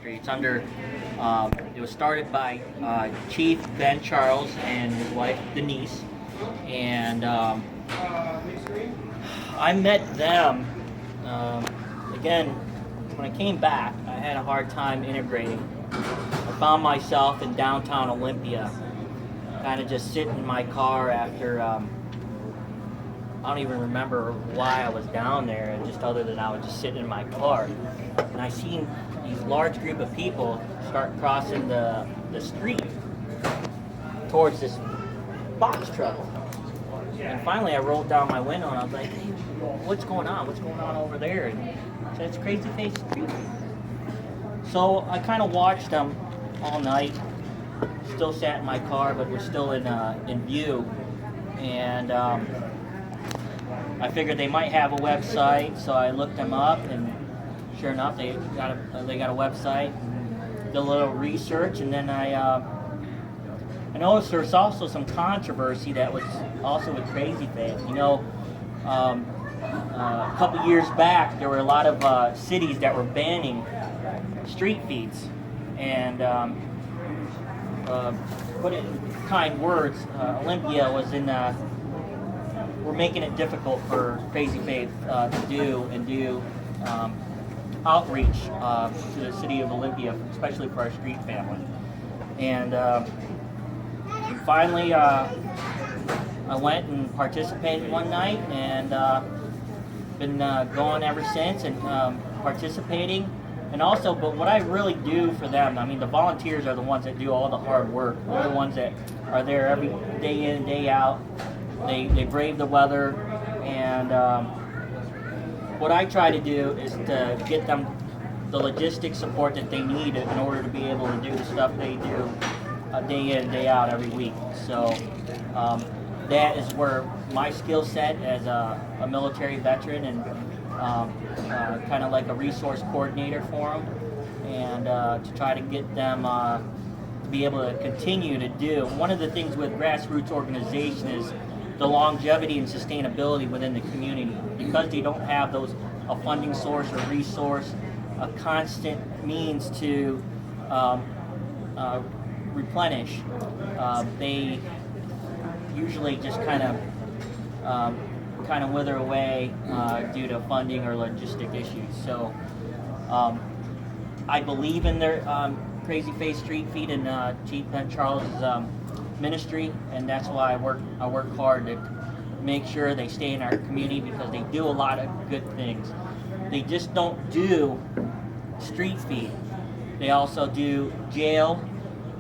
ministry. It's under, it was started by Chief Ben Charles and his wife Denise, and I met them, again, when I came back, I had a hard time integrating. I found myself in downtown Olympia, kind of just sitting in my car after, I don't even remember why I was down there, just other than I was just sitting in my car. And I seen these large group of people start crossing the street towards this box truck. And finally I rolled down my window and I was like, hey, what's going on? What's going on over there? And I said, it's Crazy Face Street. So I kind of watched them all night. Still sat in my car, but we're still in view. And I figured they might have a website, so I looked them up, and sure enough, they got a website. Did a little research, and then I noticed there's also some controversy that was also with Crazy Faith. You know, a couple years back, there were a lot of cities that were banning street feeds, and put it in kind words, Olympia was in. We're making it difficult for Crazy Faith to do outreach to the city of Olympia, especially for our street family. And finally, I went and participated one night, and been going ever since, and participating. And also, but what I really do for them, I mean, the volunteers are the ones that do all the hard work. They're the ones that are there every day in and day out. They brave the weather, and what I try to do is to get them the logistic support that they need in order to be able to do the stuff they do day in, day out, every week. So that is where my skill set as a military veteran and kind of like a resource coordinator for them, and to try to get them to be able to continue to do. One of the things with grassroots organization is the longevity and sustainability within the community, because they don't have a funding source or resource, a constant means to replenish. They usually just kind of wither away due to funding or logistic issues. So I believe in their Crazy Face Street Feed and Chief Ben Charles' ministry, and that's why I work hard to make sure they stay in our community, because they do a lot of good things. They just don't do street feed. They also do jail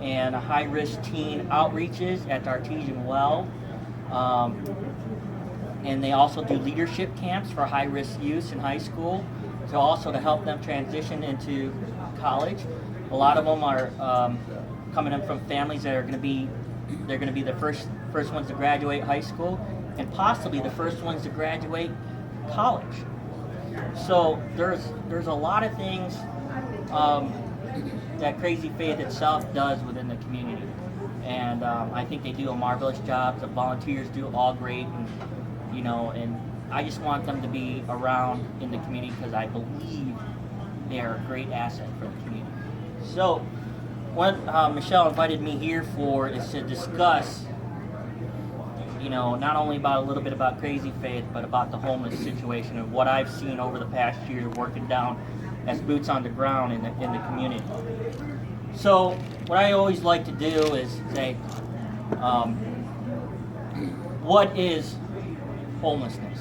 and high-risk teen outreaches at the Artesian Well, and they also do leadership camps for high-risk youth in high school, to help them transition into college. A lot of them are coming in from families that are going to be the first ones to graduate high school, and possibly the first ones to graduate college. So there's a lot of things that Crazy Faith itself does within the community, and I think they do a marvelous job. The volunteers do all great, and I just want them to be around in the community, because I believe they are a great asset for the community. So what Michelle invited me here for is to discuss, not only about a little bit about Crazy Faith, but about the homeless situation and what I've seen over the past year working down as boots on the ground in the community. So what I always like to do is say, what is homelessness?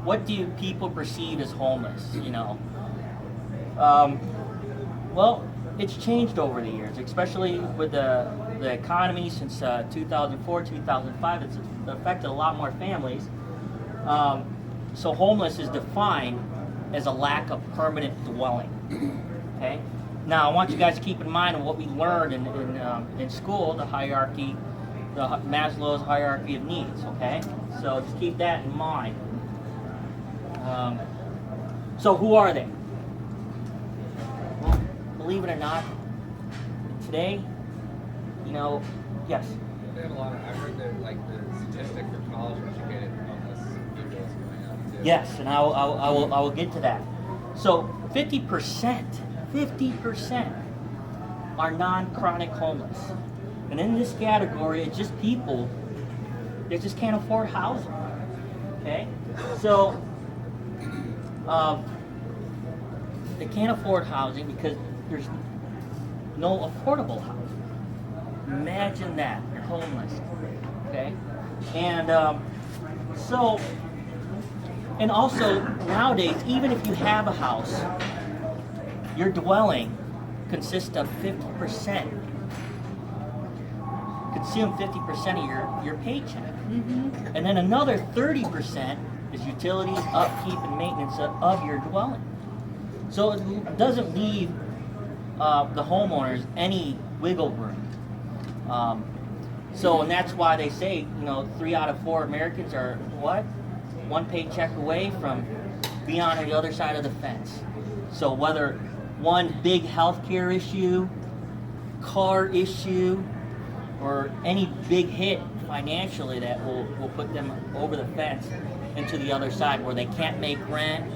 What do people perceive as homeless? Well, it's changed over the years, especially with the economy since 2004, 2005. It's affected a lot more families. So homeless is defined as a lack of permanent dwelling. Okay. Now I want you guys to keep in mind what we learned in school, the hierarchy, the Maslow's hierarchy of needs. Okay. So just keep that in mind. So who are they? Well, believe it or not, today, yes. They have a lot of, I heard that the statistic for college educated homeless people is going up too. Yes, and I will get to that. So 50% 50% are non-chronic homeless. And in this category, it's just people that just can't afford housing. Okay? So, they can't afford housing because there's no affordable housing. Imagine that. You're homeless. Okay? And and also nowadays, even if you have a house, your dwelling consists of 50%. Consume 50% of your paycheck. Mm-hmm. And then another 30% is utilities, upkeep, and maintenance of your dwelling. So it doesn't leave the homeowners any wiggle room. And that's why they say, 3 out of 4 Americans are what? 1 paycheck away from being on the other side of the fence. So whether one big healthcare issue, car issue, or any big hit financially that will put them over the fence into the other side where they can't make rent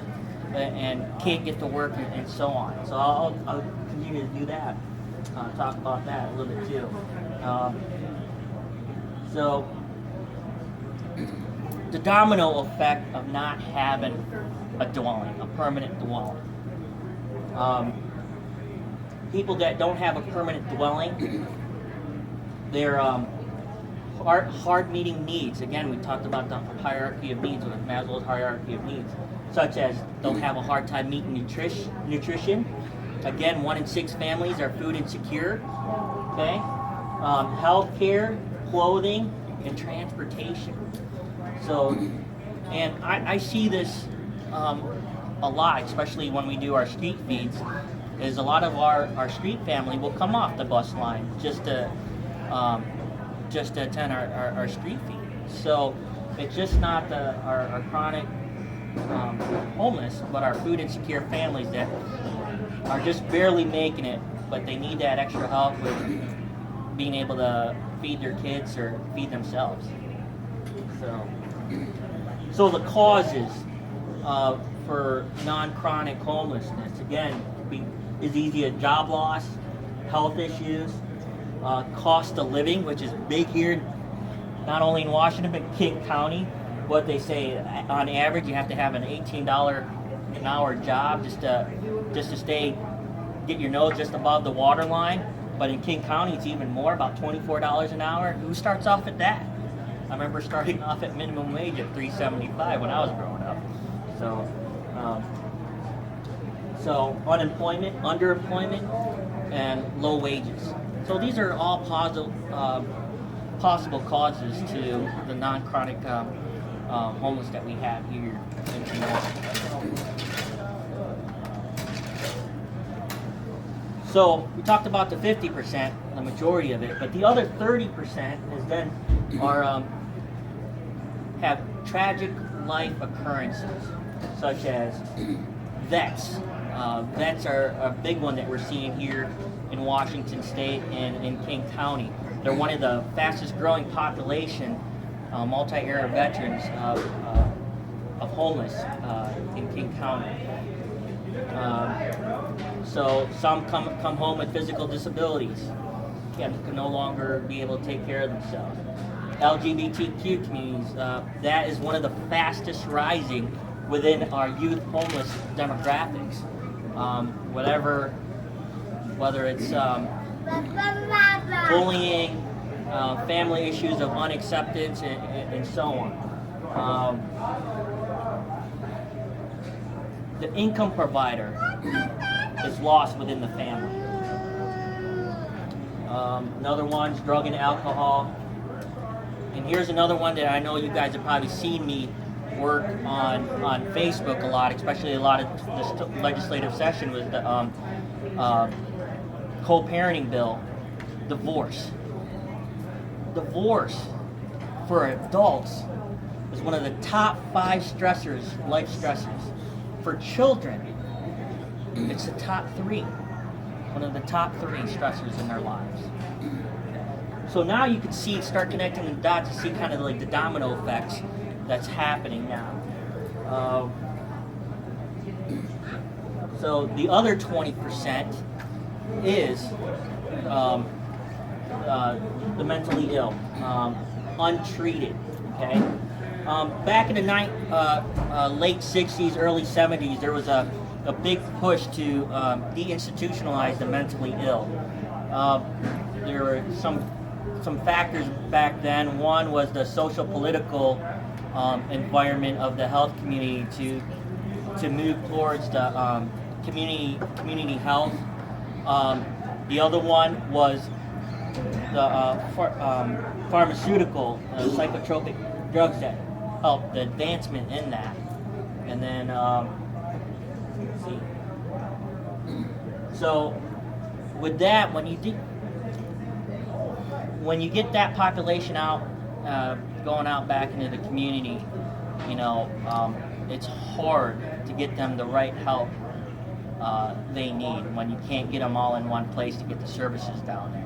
and can't get to work and so on. So I'll continue to do that, talk about that a little bit too. So the domino effect of not having a dwelling, a permanent dwelling. People that don't have a permanent dwelling, they're hard meeting needs. Again, we talked about the hierarchy of needs, or Maslow's hierarchy of needs, such as they'll have a hard time meeting nutrition. Again, 1 in 6 families are food insecure. Okay, health care, clothing, and transportation. So, and I see this a lot, especially when we do our street feeds, is a lot of our street family will come off the bus line just to attend our street feed. So it's just not our chronic homeless, but our food insecure families that are just barely making it, but they need that extra help with being able to feed their kids or feed themselves. So the causes for non-chronic homelessness, again, is easy: a job loss, health issues, cost of living, which is big here, not only in Washington but King County. What they say, on average, you have to have an $18 an hour job just to get your nose just above the water line. But in King County, it's even more, about $24 an hour. Who starts off at that? I remember starting off at minimum wage at $3.75 when I was growing up. So unemployment, underemployment, and low wages. So these are all possible causes to the non-chronic homeless that we have here in Washington. So we talked about the 50%, the majority of it, but the other 30% is then have tragic life occurrences, such as vets. Vets are a big one that we're seeing here in Washington State and in King County. They're one of the fastest growing population, multi-era veterans of homeless in King County. So some come home with physical disabilities, can no longer be able to take care of themselves. LGBTQ communities, that is one of the fastest rising within our youth homeless demographics. Whether it's bullying, family issues of unacceptance, and so on. The income provider is lost within the family. Another one's drug and alcohol. And here's another one that I know you guys have probably seen me work on Facebook a lot, especially a lot of this legislative session was the co-parenting bill. Divorce for adults is one of the top 5 stressors, life stressors. For children, it's the top 3. One of the top 3 stressors in their lives. So now you can start connecting the dots to see kind of like the domino effects that's happening now. So the other 20% is the mentally ill, untreated. Okay. Back in the late 60s, early 70s, there was a big push to deinstitutionalize the mentally ill. There were some factors back then. One was the social political environment of the health community to move towards the community health. The other one was the pharmaceutical, psychotropic drugs that helped the advancement in that. And then, let's see. So, with that, when you get that population out, going out back into the community, it's hard to get them the right help they need when you can't get them all in one place to get the services down there.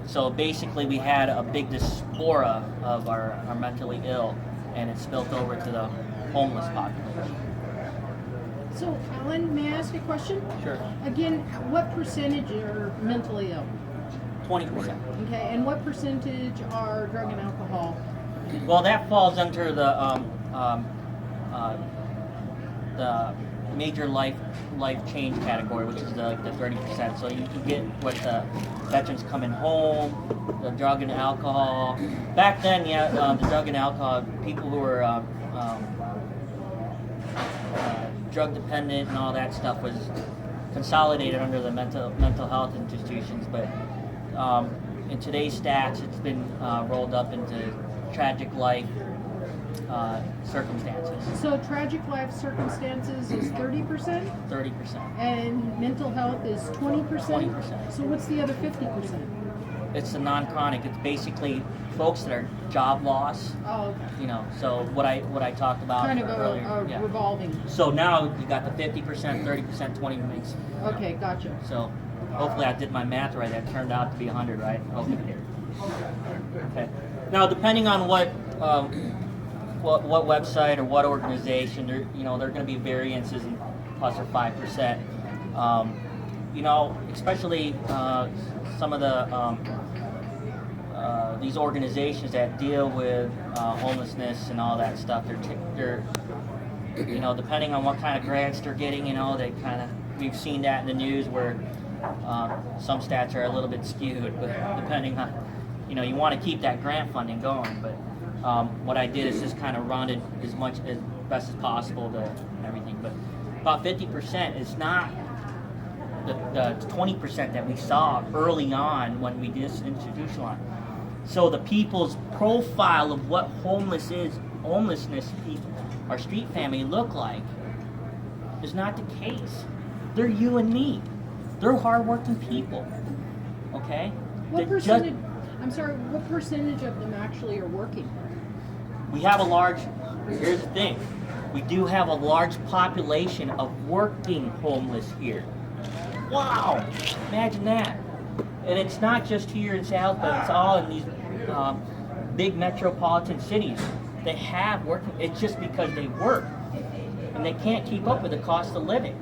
So basically we had a big diaspora of our mentally ill, and it spilled over to the homeless population. So, Alan, may I ask a question? Sure. Again, what percentage are mentally ill? 20%. Okay, and what percentage are drug and alcohol? Well, that falls under the major life change category, which is the 30%. So you can get what the veterans coming home, the drug and alcohol. Back then, the drug and alcohol, people who were drug dependent and all that stuff was consolidated under the mental health institutions. But in today's stats, it's been rolled up into tragic life circumstances. So tragic life circumstances is 30%? 30%. And mental health is 20%? 20%. So what's the other 50%? It's the non-chronic. It's basically folks that are job loss. Oh, okay. So what I talked about Kind of earlier. a revolving. So now you got the 50%, 30%, 20 makes. Okay, gotcha. So hopefully I did my math right. That turned out to be 100, right? Hopefully it did. Okay. Now depending on what website or what organization, there are going to be variances in plus or 5%. Especially some of the these organizations that deal with homelessness and all that stuff. They're depending on what kind of grants they're getting, we've seen that in the news where some stats are a little bit skewed, but depending on, you want to keep that grant funding going, but what I did is just kind of rounded as best as possible to everything. But about 50% is not the 20% that we saw early on when we disinstitutionalized. So the people's profile of what homelessness people, our street family look like, is not the case. They're you and me. They're hardworking people. Okay? What percentage of them actually are working? We have here's the thing, we do have a large population of working homeless here. Wow, imagine that. And it's not just here in South, but it's all in these big metropolitan cities. They have working, it's just because they work, and they can't keep up with the cost of living.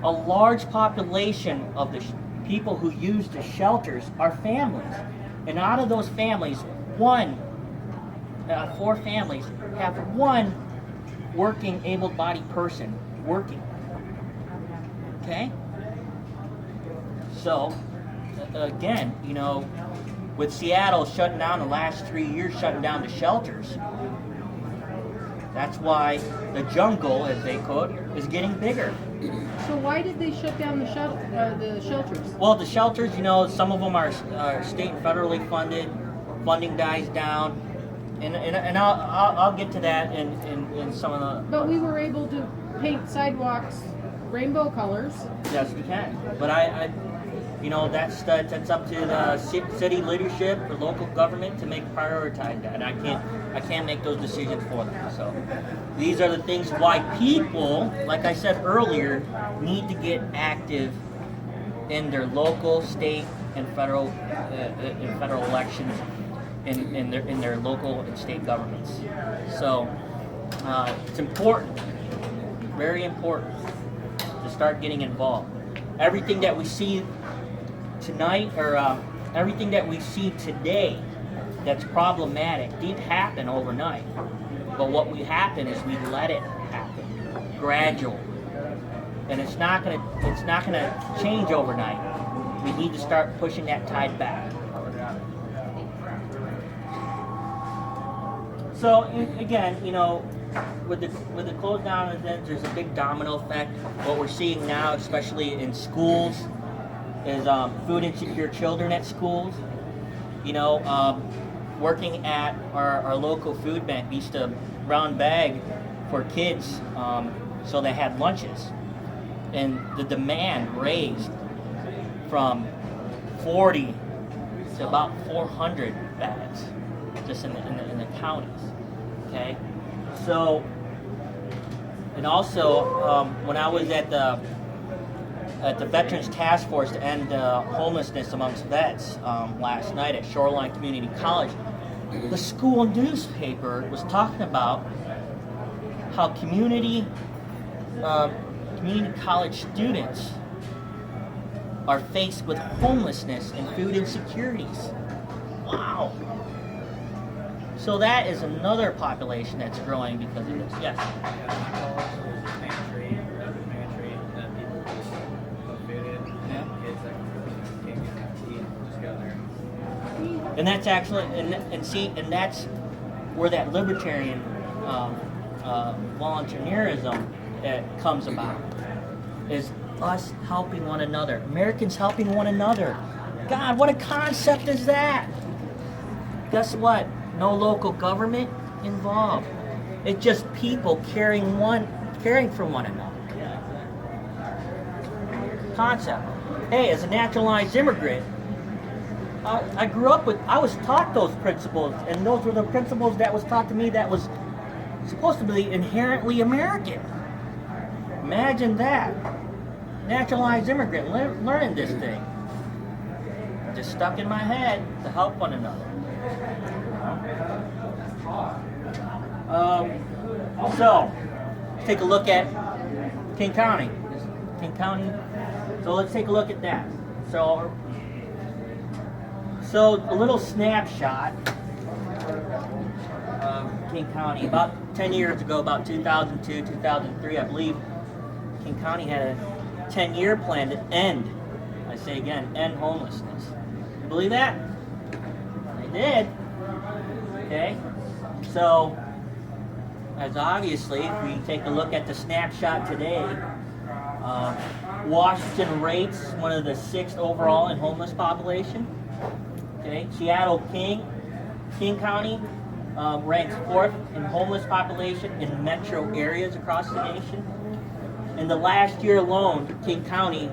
A large population of the people who use the shelters are families. And out of those families, 4 families have one working able-bodied person working. Okay? So, again, with Seattle shutting down the last 3 years, shutting down the shelters, that's why the jungle, as they call it, is getting bigger. So why did they shut down the shelters? Well, the shelters, some of them are state and federally funded. Funding dies down, and I'll get to that in some of the. But we were able to paint sidewalks rainbow colors. Yes, we can. But that's up to the city leadership or local government to prioritize that. And I can't make those decisions for them. So these are the things why people, like I said earlier, need to get active in their local, state, and federal elections in their local and state governments. So it's important. very important to start getting involved. Everything that we see tonight, or everything that we see today that's problematic didn't happen overnight. But what we happen is we let it happen, gradual. And it's not gonna change overnight. We need to start pushing that tide back. So again, with the close down events, there's a big domino effect. What we're seeing now, especially in schools, is food insecure children at schools. Working at our local food bank, we used to brown bag for kids, so they had lunches, and the demand raised from 40 to about 400 bags just in the counties. Okay, so, and also when I was at the Veterans Task Force to end homelessness amongst vets last night at Shoreline Community College, the school newspaper was talking about how community college students are faced with homelessness and food insecurities. Wow. So that is another population that's growing because of this. Yes. Pantry, that people just put food in, and kids that can't get enough to eat just go there. And that's actually, and that's where that libertarian volunteerism comes about, is us helping one another, Americans helping one another. God, what a concept is that? Guess what? No local government involved. It's just people caring for one another. Concept. Hey, as a naturalized immigrant, I was taught those principles, and those were the principles that was taught to me that was supposed to be inherently American. Imagine that. Naturalized immigrant learning this thing. Just stuck in my head to help one another. So, take a look at King County. So let's take a look at that. So a little snapshot of King County. About 10 years ago, about 2002, 2003, I believe, King County had a 10-year plan to end, I say again, end homelessness. You believe that? They did. Okay? So, as obviously, if we take a look at the snapshot today, Washington rates one of the 6th overall in homeless population. Okay, Seattle King County ranks 4th in homeless population in metro areas across the nation. In the last year alone, King County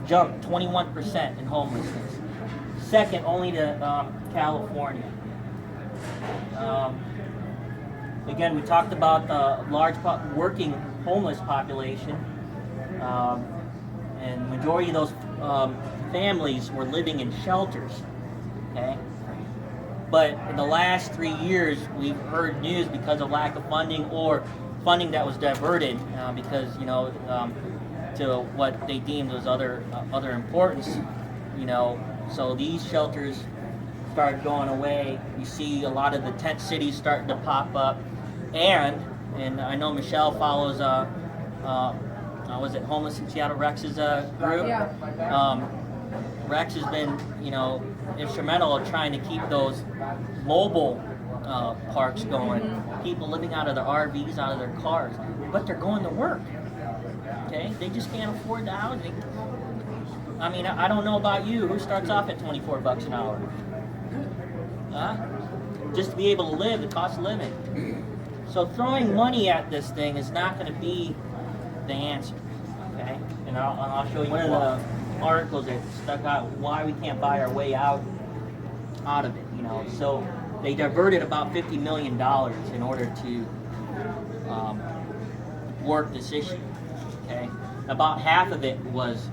jumped 21% in homelessness, second only to California. Again, we talked about the large working homeless population, and majority of those families were living in shelters. Okay, but in the last 3 years, we've heard news because of lack of funding or funding that was diverted because to what they deemed was other importance. So these shelters started going away. You see a lot of the tent cities starting to pop up, and I know Michelle follows was it Homeless in Seattle, Rex's group? Yeah. Rex has been, instrumental in trying to keep those mobile parks going. Mm-hmm. People living out of their RVs, out of their cars, but they're going to work. Okay, they just can't afford the housing. I mean, I don't know about you. Who starts off at $24 an hour? Huh? Just to be able to live, the cost of living. So throwing money at this thing is not going to be the answer. Okay, and I'll show you one of the articles that stuck out why we can't buy our way out of it. So they diverted about $50 million in order to work this issue. Okay, about half of it was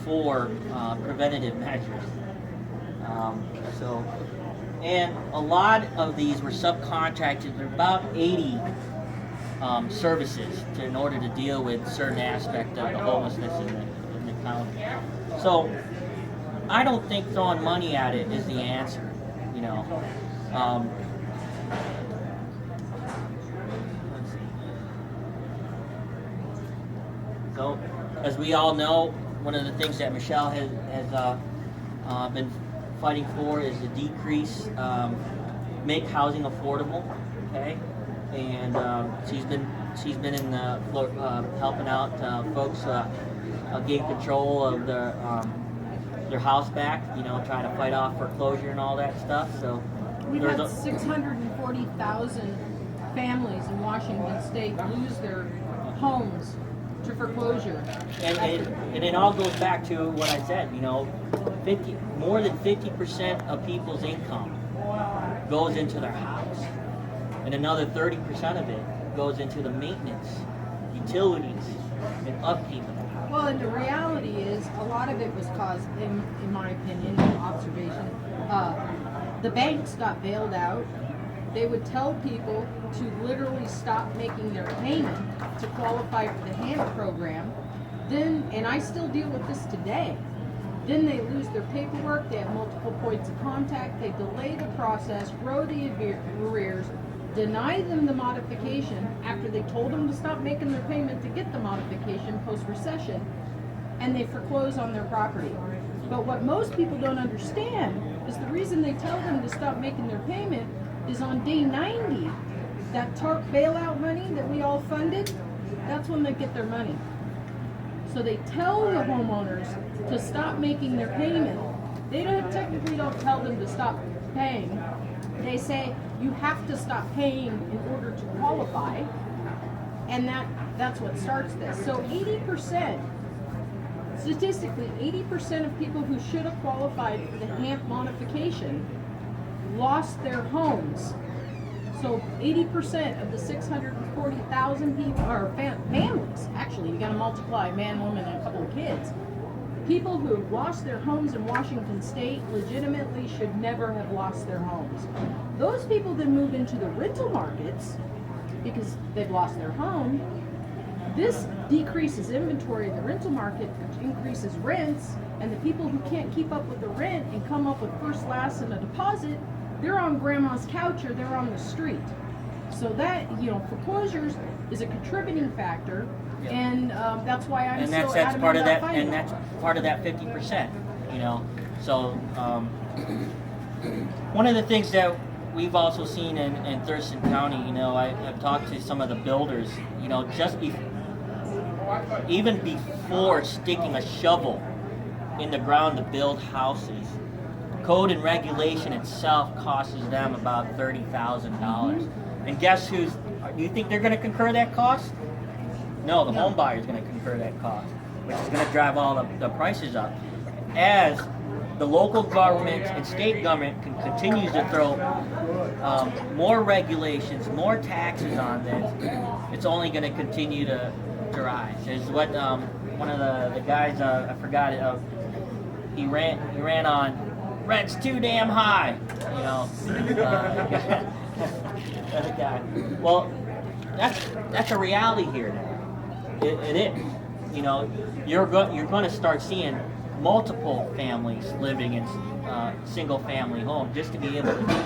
for preventative measures. And a lot of these were subcontracted. About 80 services in order to deal with certain aspect of the homelessness in the county. So I don't think throwing money at it is the answer, you know. Let's see. So, as we all know, one of the things that Michelle has been fighting for is to decrease, make housing affordable. Okay, and she's been in helping out folks gain control of their house back. You know, trying to fight off foreclosure and all that stuff. So We've had 640,000 families in Washington State lose their homes to foreclosure. And it all goes back to what I said. You know, more than 50% of people's income goes into their house, and another 30% of it goes into the maintenance, utilities, and upkeep of the house. Well, and the reality is, a lot of it was caused, in my opinion, observation, the banks got bailed out. They would tell people to literally stop making their payment to qualify for the HAMP program. Then, and I still deal with this today, then they lose their paperwork, they have multiple points of contact, they delay the process, grow the arrears, deny them the modification after they told them to stop making their payment to get the modification post-recession, and they foreclose on their property. But what most people don't understand is the reason they tell them to stop making their payment is on day 90, that TARP bailout money that we all funded, that's when they get their money. So they tell the homeowners to stop making their payment. They technically don't tell them to stop paying. They say you have to stop paying in order to qualify, and that's what starts this. So 80%, statistically, 80% of people who should have qualified for the HAMP modification lost their homes. So 80% of the 640,000 people, or families, actually, you gotta multiply man, woman, and a couple of kids. People who have lost their homes in Washington State legitimately should never have lost their homes. Those people then move into the rental markets because they've lost their home. This decreases inventory in the rental market, which increases rents, and the people who can't keep up with the rent and come up with first, last, and a deposit, they're on grandma's couch or they're on the street. So that, you know, foreclosures is a contributing factor, yep. And that's why I'm so that's adamant part of about that, fighting. and that's part of that 50%. You know, so one of the things that we've also seen in Thurston County, you know, I've talked to some of the builders, you know, even before sticking a shovel in the ground to build houses, code and regulation itself costs them about $30,000. And guess do you think they're going to concur that cost? No, the home buyer is going to concur that cost, which is going to drive all the prices up. As the local government and state government continues to throw more regulations, more taxes on this, it's only going to continue to rise. There's what one of the guys, I forgot it, he ran on rent's too damn high, you know. That's a guy. Well, that's a reality here now. It is. You know, you're going to start seeing multiple families living in single family homes just to be able to.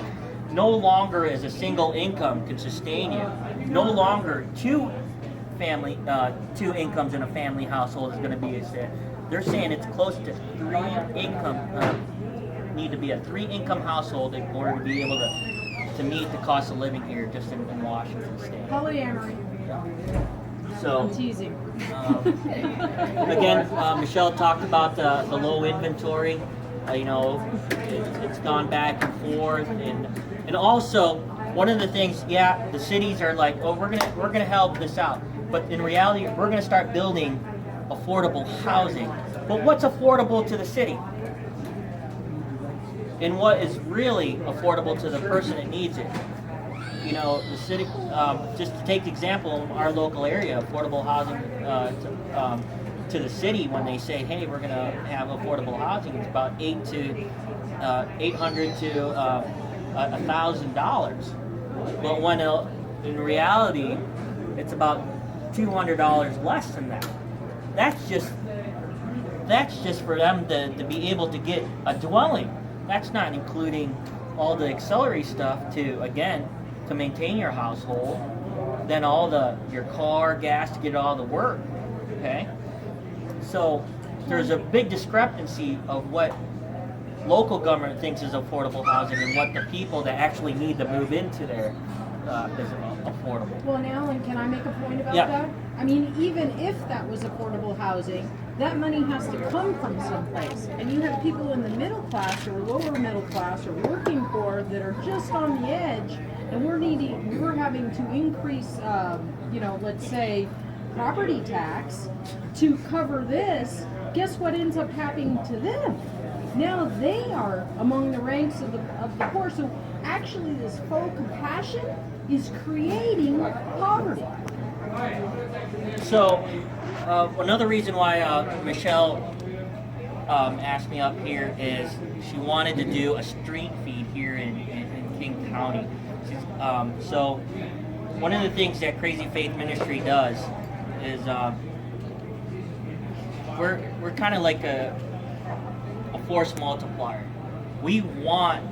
No longer as a single income can sustain you. No longer two incomes in a family household is going to be. They're saying it's close to three income. Need to be a 3-income household in order to be able to meet the cost of living here just in Washington State. Polyamory. So, I'm teasing. Again, Michelle talked about the low inventory. You know, it's gone back and forth, and also one of the things, yeah, the cities are like, oh, we're gonna help this out, but in reality, we're gonna start building affordable housing. But what's affordable to the city? And what is really affordable to the person that needs it? You know, the city, just to take the example of our local area, affordable housing to the city, when they say, hey, we're going to have affordable housing, it's about $800 to $1,000. But when in reality, it's about $200 less than that. That's just for them to be able to get a dwelling. That's not including all the auxiliary stuff to maintain your household, then your car, gas to get all the work. Okay? So there's a big discrepancy of what local government thinks is affordable housing and what the people that actually need to move into there is affordable. Well, now, and can I make a point about Yeah. that? I mean, even if that was affordable housing, that money has to come from someplace. And you have people in the middle class or lower middle class or working poor that are just on the edge, and we're having to increase, let's say, property tax to cover this. Guess what ends up happening to them? Now they are among the ranks of the poor. So actually, this faux compassion is creating poverty. So another reason why Michelle asked me up here is she wanted to do a street feed here in King County. So one of the things that Crazy Faith Ministry does is we're kind of like a force multiplier. We want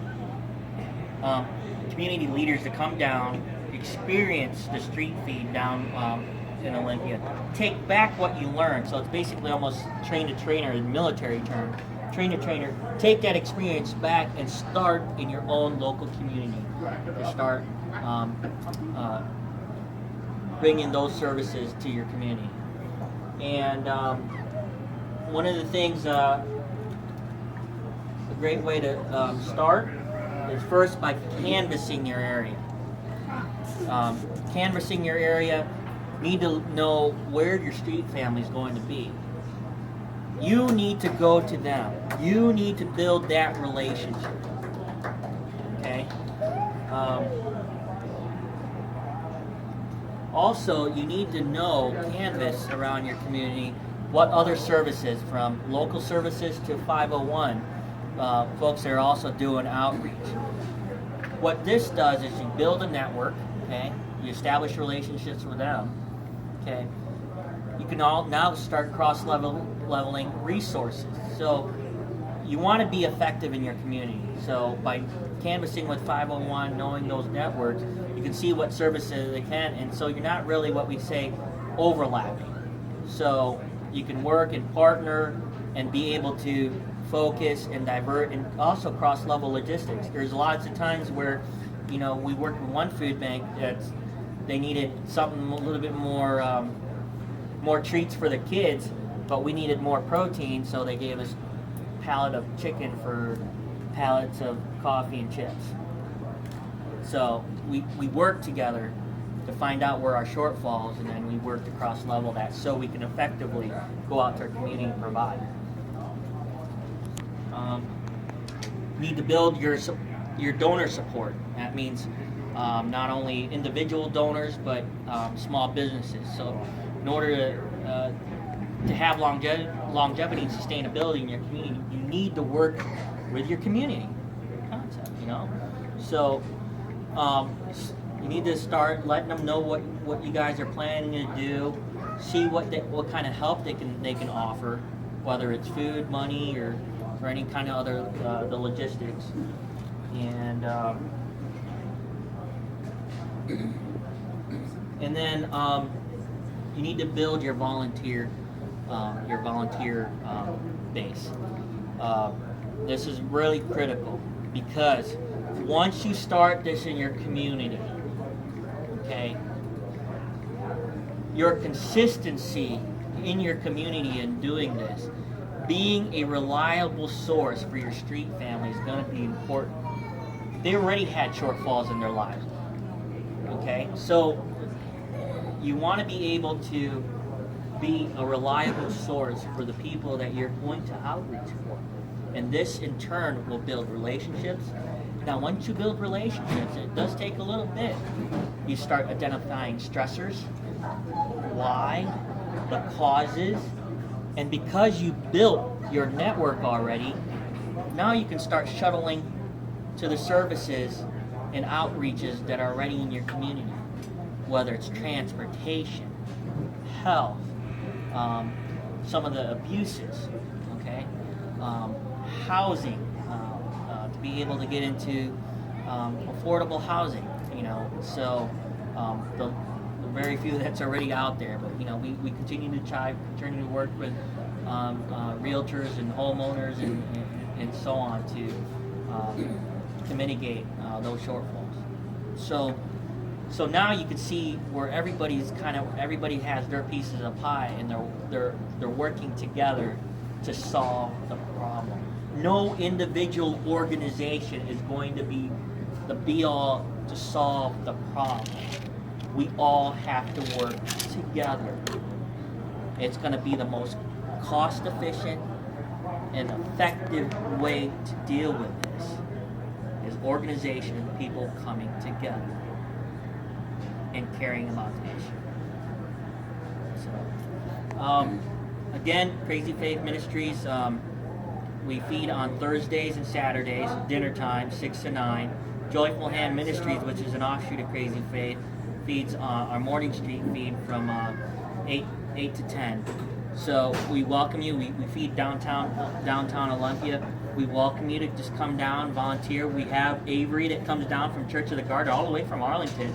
community leaders to come down, experience the street feed down in Olympia, take back what you learned. So it's basically almost train to trainer, a military term. Train to trainer, take that experience back and start in your own local community to start bringing those services to your community. And one of the things, a great way to start is first by canvassing your area. Canvassing your area, need to know where your street family is going to be. You need to go to them. You need to build that relationship. Okay? Also, you need to canvas around your community what other services, from local services to 501, folks that are also doing outreach. What this does is you build a network, okay? You establish relationships with them, okay? You can now start cross-leveling resources. So you want to be effective in your community. So by canvassing with 501, knowing those networks, you can see what services they can, and so you're not really, what we say, overlapping. So you can work and partner and be able to focus and divert, and also cross-level logistics. There's lots of times where, we worked with one food bank they needed something a little bit more treats for the kids, but we needed more protein, so they gave us a pallet of chicken for pallets of coffee and chips. So we work together to find out where our shortfalls, and then we work to cross-level that so we can effectively go out to our community and provide. Need to build your donor support. That means not only individual donors, but small businesses. So in order to have longevity and sustainability in your community, you need to work with your community concept, So you need to start letting them know what you guys are planning to do, see what kind of help they can offer, whether it's food, money, or any kind of other the logistics. And then you need to build your volunteer base. This is really critical, because once you start this in your community, okay, your consistency in your community in doing this, being a reliable source for your street family, is going to be important. They already had shortfalls in their lives. Okay, so you want to be able to be a reliable source for the people that you're going to outreach for. And this in turn will build relationships. Now, once you build relationships, it does take a little bit. You start identifying stressors, why, the causes, and because you built your network already, now you can start shuttling to the services and outreaches that are already in your community. whether it's transportation, health, some of the abuses, okay, housing, to be able to get into affordable housing, you know, so the very few that's already out there, but you know, we continue to work with realtors and homeowners and so on to mitigate those shortfalls. So now you can see where everybody has their pieces of pie, and they're working together to solve the problem. No individual organization is going to be the be-all to solve the problem. We all have to work together. It's going to be the most cost-efficient and effective way to deal with this, is organization and people coming together and caring about the issue. So, again, Crazy Faith Ministries, we feed on Thursdays and Saturdays, dinner time, 6 to 9. Joyful Hand Ministries, which is an offshoot of Crazy Faith, feeds our morning street feed from 8 to 10. So we welcome you. We feed downtown Olympia. We welcome you to just come down, volunteer. We have Avery that comes down from Church of the Garden all the way from Arlington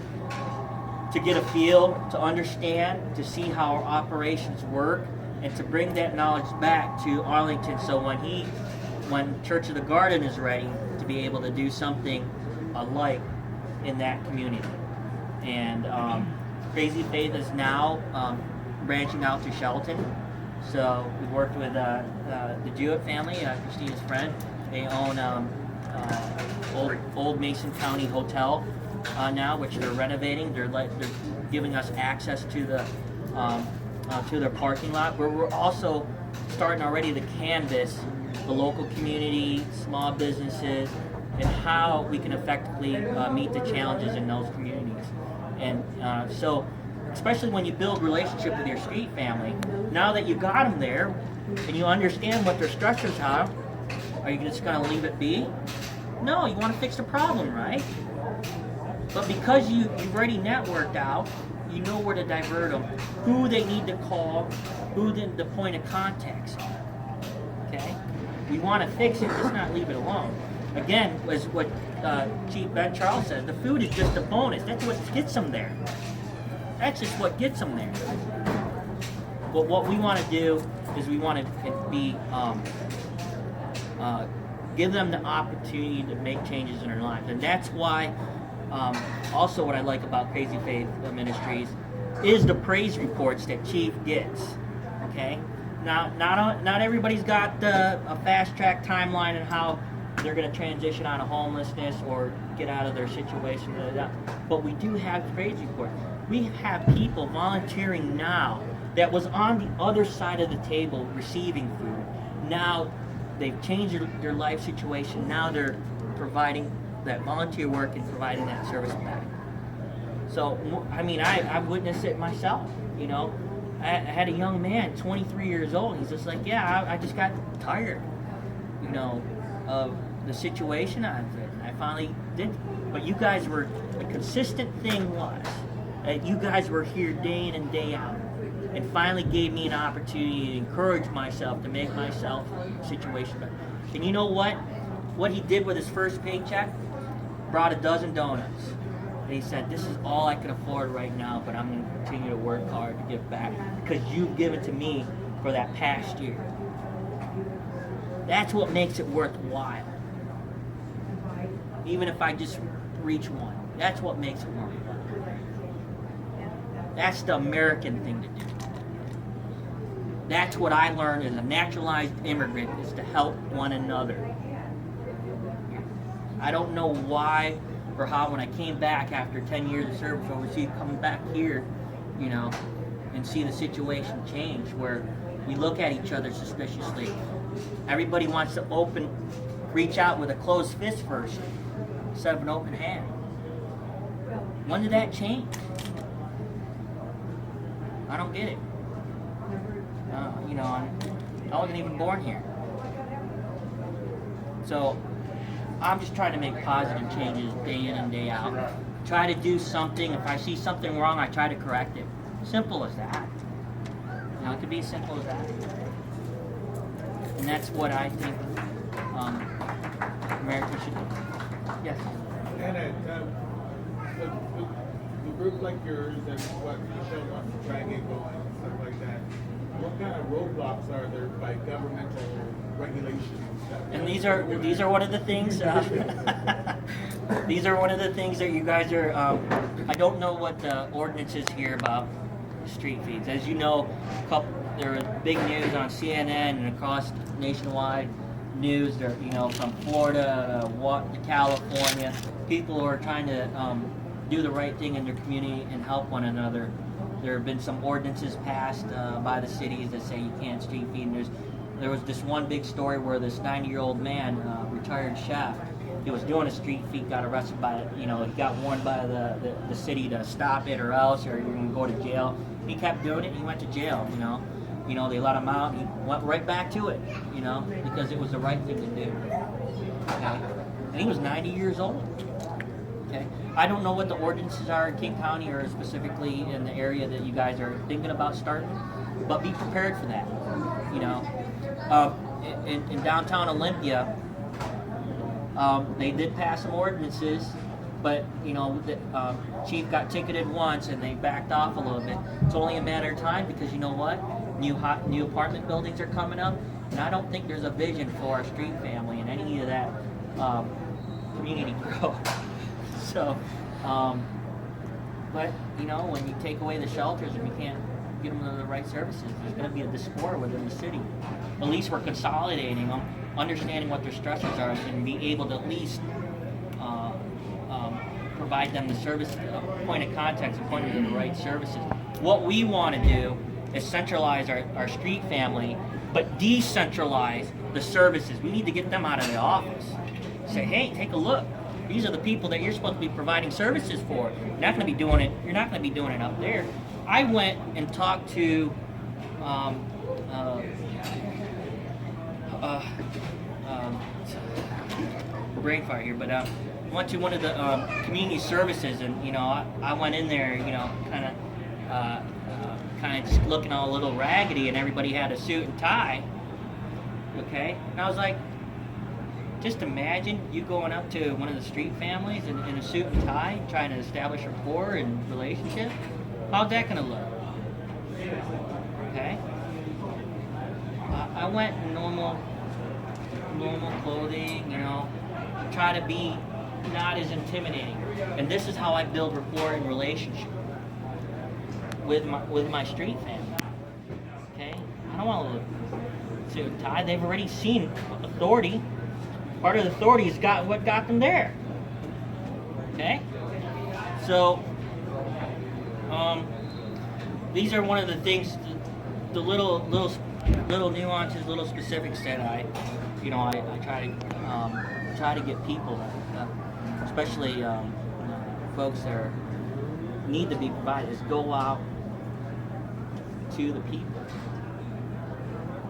to get a feel, to understand, to see how our operations work, and to bring that knowledge back to Arlington, so when Church of the Garden is ready, to be able to do something alike in that community. And Crazy Faith is now branching out to Shelton. So we worked with the Jewett family, Christina's friend. They own Old Mason County Hotel now, which they're renovating. They're giving us access to their parking lot. We're also starting already to canvass the local community, small businesses, and how we can effectively meet the challenges in those communities. And so, especially when you build relationship with your street family, now that you got them there and you understand what their stressors are you just going to leave it be? No, you want to fix the problem, right? But because you've already networked out, you know where to divert them, who they need to call, who the point of contacts are. Okay? We want to fix it, just not leave it alone. Again, was what Chief Ben Charles said, the food is just a bonus. That's what gets them there. That's just what gets them there. But what we want to do is we want to be give them the opportunity to make changes in their lives. And that's why also what I like about Crazy Faith Ministries is the praise reports that Chief gets. Okay? Now, not everybody's got a fast-track timeline on how they're going to transition out of homelessness or get out of their situation. But we do have praise reports. We have people volunteering now that was on the other side of the table receiving food. Now they've changed their life situation. Now they're providing that volunteer work and providing that service back. So, I mean, I've witnessed it myself, you know. I had a young man, 23 years old. He's just like, yeah, I just got tired, you know, of the situation I was in. I finally did. But you guys were, the consistent thing was that you guys were here day in and day out, and finally gave me an opportunity to encourage myself to make myself situation better. And you know what? What he did with his first paycheck, brought a dozen donuts. And he said, this is all I can afford right now, but I'm going to continue to work hard to give back because you've given to me for that past year. That's what makes it worthwhile. Even if I just reach one. That's what makes it worthwhile. That's the American thing to do. That's what I learned as a naturalized immigrant, is to help one another. I don't know why or how when I came back after 10 years of service overseas, coming back here, you know, and see the situation change where we look at each other suspiciously. Everybody wants to reach out with a closed fist first instead of an open hand. When did that change? I don't get it. You know, I wasn't even born here. So I'm just trying to make positive changes day in and day out try to do something. If I see something wrong, I try to correct it. Simple as that. You know, it could be as simple as that. And that's what I think America should do. Yes. And the group like yours and what Michelle wants to try and get going and stuff like that, what kind of roadblocks are there by governmental regulations? And these are one of the things. These are one of the things that you guys are. I don't know what the ordinance is here about street feeds. As you know, there was big news on CNN and across nationwide news. There, you know, from Florida to California, people who are trying to do the right thing in their community and help one another. There have been some ordinances passed by the cities that say you can't street feed. And there was this one big story where this 90-year-old man, retired chef, he was doing a street feed, got arrested by, he got warned by the city to stop it or else, or you're going to go to jail. He kept doing it. He went to jail. They let him out. He went right back to it. Because it was the right thing to do. Okay, and he was 90 years old. Okay, I don't know what the ordinances are in King County or specifically in the area that you guys are thinking about starting, but be prepared for that. In downtown Olympia, they did pass some ordinances, but the chief got ticketed once and they backed off a little bit. It's only a matter of time because you know what? New apartment buildings are coming up, and I don't think there's a vision for our street family and any of that community growth. So, but when you take away the shelters and you can't give them the right services, there's going to be a discord within the city. At least we're consolidating them, understanding what their stressors are, and be able to at least provide them the service, point of contact, and point them to the right services. What we want to do is centralize our street family, but decentralize the services. We need to get them out of the office. Say, hey, take a look. These are the people that you're supposed to be providing services for. You're not going to be doing it. You're not going to be doing it up there. I went and talked to brain fire here, but went to one of the community services, and I went in there, kind of just looking all a little raggedy, and everybody had a suit and tie. Okay, and I was like, just imagine you going up to one of the street families in a suit and tie, trying to establish rapport and relationship. How's that going to look? Okay. I went in normal clothing, try to be not as intimidating. And this is how I build rapport and relationship with my street family. Okay? I don't want to look suit and tie. They've already seen authority. Part of the authority is what got them there. Okay? So, these are one of the things, the little nuances, little specifics that I try to get people, especially folks that need to be provided, is go out to the people.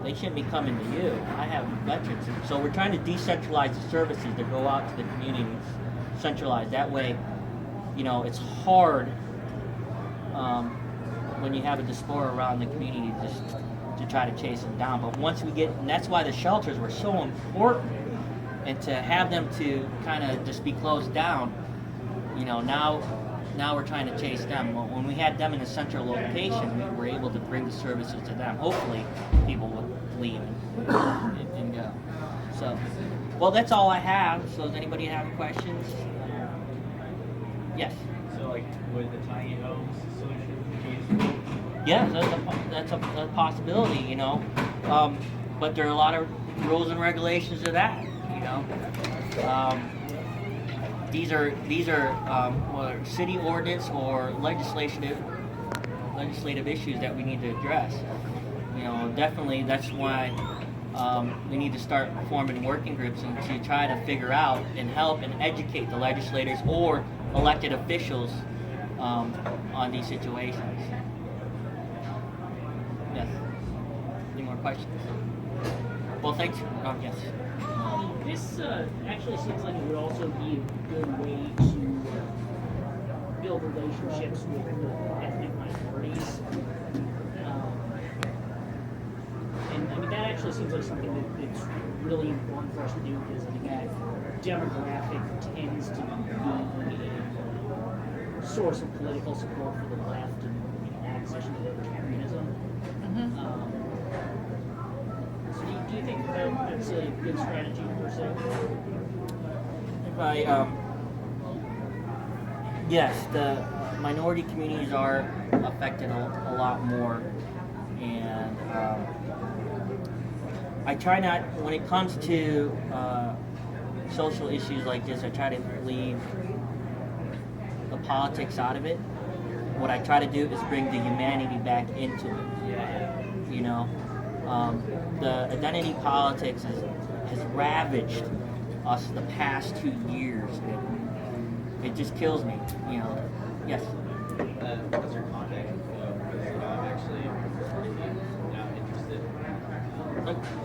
They shouldn't be coming to you. I have veterans, so we're trying to decentralize the services that go out to the communities, centralize. That way, it's hard when you have a diaspora around the community just to try to chase them down. But once we get, and that's why the shelters were so important, and to have them to kind of just be closed down, now we're trying to chase them. When we had them in a central location, we were able to bring the services to them. Hopefully, people would leave and go. So, well, that's all I have. So, does anybody have any questions? Yes. So, would the tiny homes solution? Yeah, that's a possibility, but there are a lot of rules and regulations to that, These are whether city ordinance or legislative issues that we need to address. Definitely that's why we need to start forming working groups and to try to figure out and help and educate the legislators or elected officials on these situations. Yes. Any more questions? Well, thanks. Yes. This actually seems like it would also be a good way to build relationships with the ethnic minorities. And I mean, that actually seems like something that's really important for us to do, because I think that demographic tends to be a source of political support for the left and opposition to libertarianism. So do you think that's a good strategy per se? Yes, the minority communities are affected a lot more, and I try not, when it comes to social issues like this, I try to leave the politics out of it. What I try to do is bring the humanity back into it. You know, the identity politics has ravaged us the past 2 years. It just kills me, you know. Yes. What's your contact over there? I'm actually interested.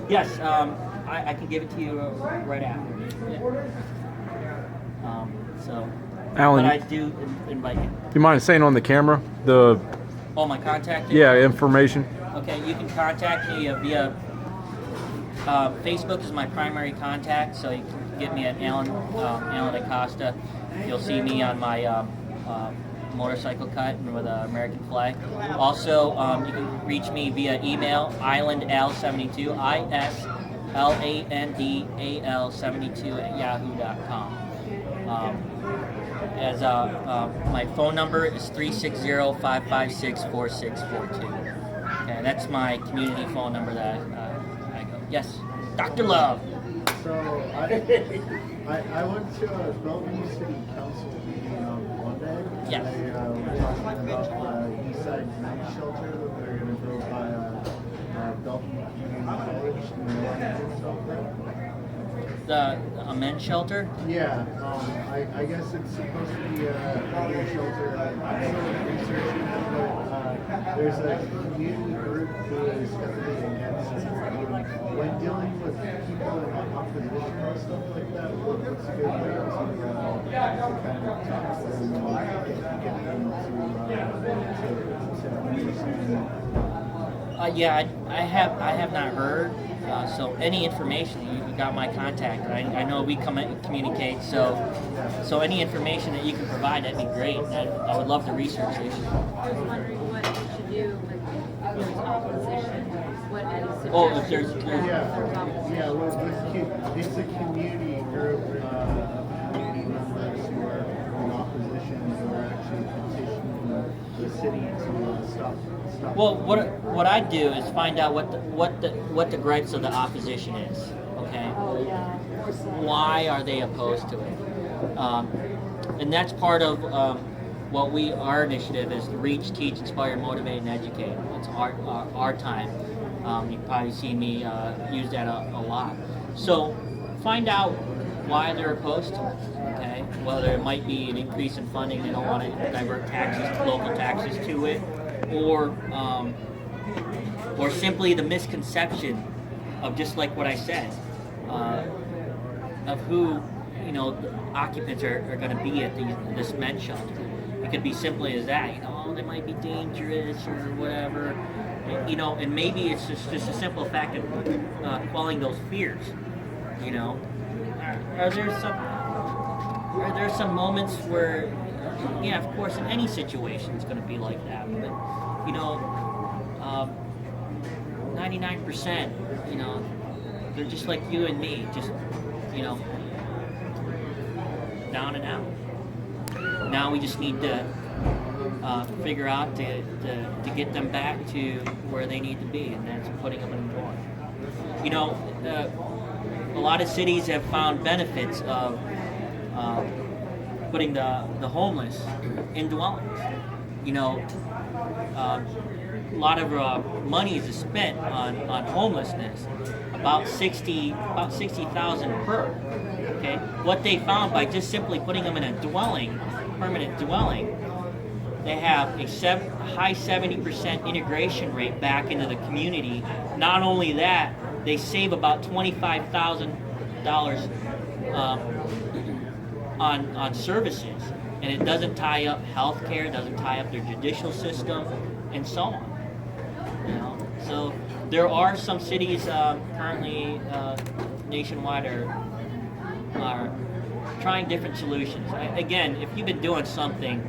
Yes, I can give it to you right after. So, Alan, but I do invite you. you mind saying on the camera Oh, my contact? information? Okay, you can contact me via Facebook is my primary contact, so you can get me at Alan Acosta. You'll see me on my motorcycle cut with an American flag. Also, you can reach me via email, islandal72, ISLANDAL72 at yahoo.com. My phone number is 360-556-4642. Okay, that's my community phone number that I go. Yes, Dr. Love. So I went to a Bellevue City Council meeting on Monday. Yes. They were talking about the East Side Men's Shelter that they're going to build by Bellevue Community College in the something. A men's shelter? Yeah, I guess it's supposed to be a men's shelter. I'm still researching it, but there's a community group who is heavily against it. When dealing with people in opposition and stuff like that, what's a good way to kind of talk to them and get them to understand? Yeah, I have not heard. So any information, you got my contact. I know we communicate. So any information that you can provide, that'd be great. I would love to research it. I was wondering what you should do with there's opposition. What any suggestions? Oh, if there's Yeah, well, it's a community group of community members who are in opposition who are actually petitioning the city to stop. Well, what I do is find out what the gripes of the opposition is. Okay. Why are they opposed to it? And that's part of what our initiative is: to reach, teach, inspire, motivate, and educate. It's our time. You probably see me use that a lot. So find out why they're opposed to it. Okay, whether it might be an increase in funding, they don't want to divert taxes, local taxes to it, or simply the misconception of, just like what I said, of who the occupants are going to be at this men's shelter. It could be simply as that, they might be dangerous or whatever. And maybe it's just a simple fact of quelling those fears. Are there some moments where, of course, in any situation it's going to be like that, but 99%, they're just like you and me, just down and out. Now we just need to figure out to get them back to where they need to be, and that's putting them in dwelling. A lot of cities have found benefits of putting the homeless in dwellings. A lot of money is spent on homelessness, about 60,000 per. Okay, what they found by just simply putting them in a permanent dwelling, they have a high 70% integration rate back into the community. Not only that, they save about $25,000 on services, and it doesn't tie up healthcare, doesn't tie up their judicial system, and so on. You know, so there are some cities currently nationwide are trying different solutions. Again, if you've been doing something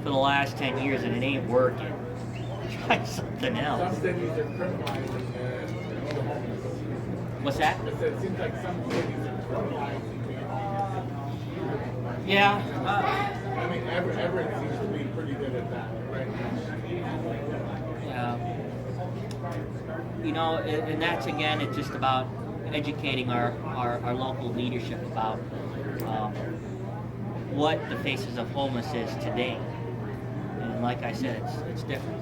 for the last 10 years and it ain't working, try something Some else. cities are criminalizing the homeless. What's that? I said, it seems like some cities are criminalizing being homeless. Yeah. I mean, Everett seems to be pretty good at that right now. Yeah. You know, and that's again, it's just about educating our local leadership about what the faces of homeless is today. And like I said, it's different.